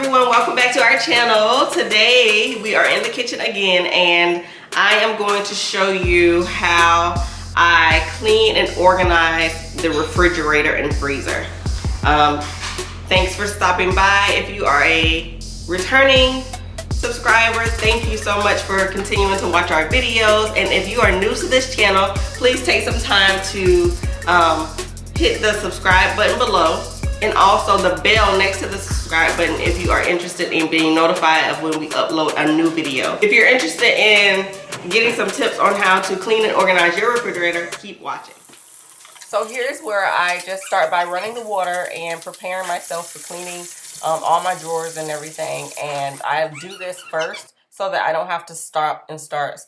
everyone, welcome back to our channel. Today we are in the kitchen again and I am going to show you how I clean and organize the refrigerator and freezer. Thanks for stopping by. If you are a returning subscriber, thank you so much for continuing to watch our videos, and if you are new to this channel, please take some time to hit the subscribe button below and also the bell next to the subscribe button if you are interested in being notified of when we upload a new video. If you're interested in getting some tips on how to clean and organize your refrigerator, keep watching. So here's where I just start by running the water and preparing myself for cleaning all my drawers and everything. And I do this first so that I don't have to stop and start.